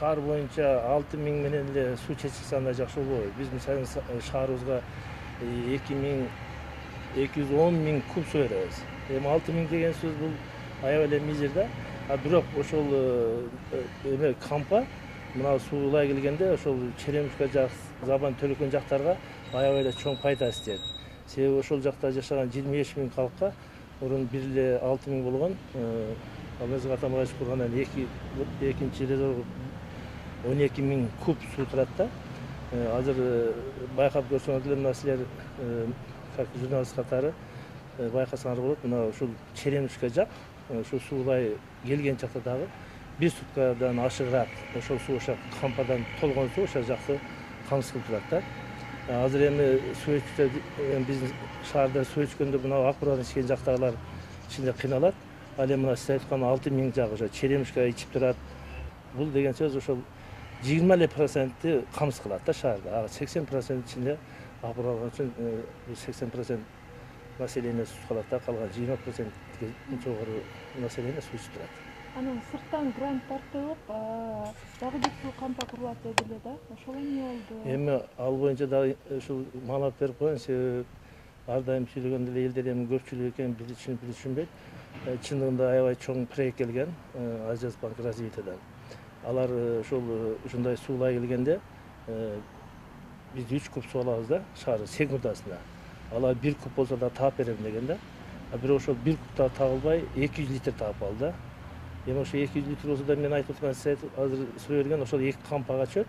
шаар боюнча 6000 менен эле суу чечилсе андай жакшы болбойбу. Биз мисалы шаарыбызга 210 миң куб суу беребиз. Эми 6000 деген сөз бул аябай эле мизер да. А бирок ошол эме кампа мына суулай келгенде ошол Черемушка жак, Забан Төлөкөн жактарга аябай эле чоң пайда иштейт. Себеби ошол жакта жашаган 25 миң калкка мурун 1,6 миң болгон Алмаз Атамбаевич кургандан экинчи резерв 12 миң куб суу турат да. Азыр байкап көрсөңүздөр мына силер как журналист катары байкасаңар болот. Мына ушул Черемушка жак ошо суулай келген жакта дагы 1 суткадан ашыгыраак ошол суу ошо кампадан толгон суу ошол жакты камсыз кылып турат да. Азыр эми суу ичкичтер биздин шаарда суу ичкөндө мына Акбурадан ичкен жактагылар ичинде кыйналат. Ал эми мына сиз айткан 6000 жак ошо Черемушка ичип турат. Бул деген сөз ошол 20% камсыз кылат да шаарда. 80% ичинде Акбурага үчүн 80% население суу калат да, калган 20% жогору население суу ичип турат. Анан сырттан грант тартылып, дагы бир суу кампа курулат дедиле да. Ошол эмне болду? Эми ал боюнча дагы ушул маалымат берип коеюн, себеби ар дайым сүйлөгөндө эле элдер эми көпчүлүк экенин түшүнбөйт. Чындыгында аябай чоң проект келген Азиясбанк развитиядан. Алар ушундай суулай келгенде биз 3 куб суу алабыз да шаар секундасына. Алар 1 куб болсо да таап берем деген да. А бирок ошол 1 куб табылбай 200 литр таап алды да. Эми ошо 200 литр болсо да мен айтып аткан сиз азыр суу берген ошол 2 кампага чөп.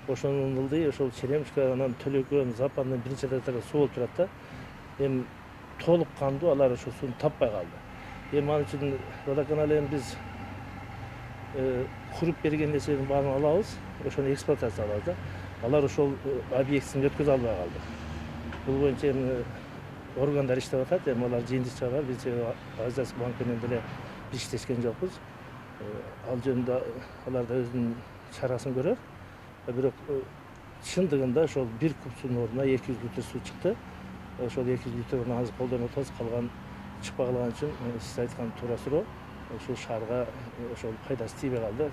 Ошонун ылдый ошол Черемушка анан Төлөкөн, Запандан биринчи этаптарда суу болуп турат да. Эми толук кандуу алар ошол сууну таппай калды. Эми ал үчүн водоканал эми биз куруп берген нерсенин баарын алабыз, ошону эксплуатация кылабыз да. Алар ошол объектисин өткөзө албай калды. Бул боюнча эми органдар иштеп атат, эми алар жыйынтык чыгарат. Биз Азиясбанк менен деле иштешкен жокпуз. Ал жөнүндө алар да өзүнүн чарасын көрөр. Бирок чындыгында ошол 1 куб суунун ордуна 200 литр суу чыкты. Ошол 200 литрди азыр колдонуп атабыз, калган чыкпай калган үчүн сиз айткан туура суроо ушул шаарга ошол пайдасы тийбей калды.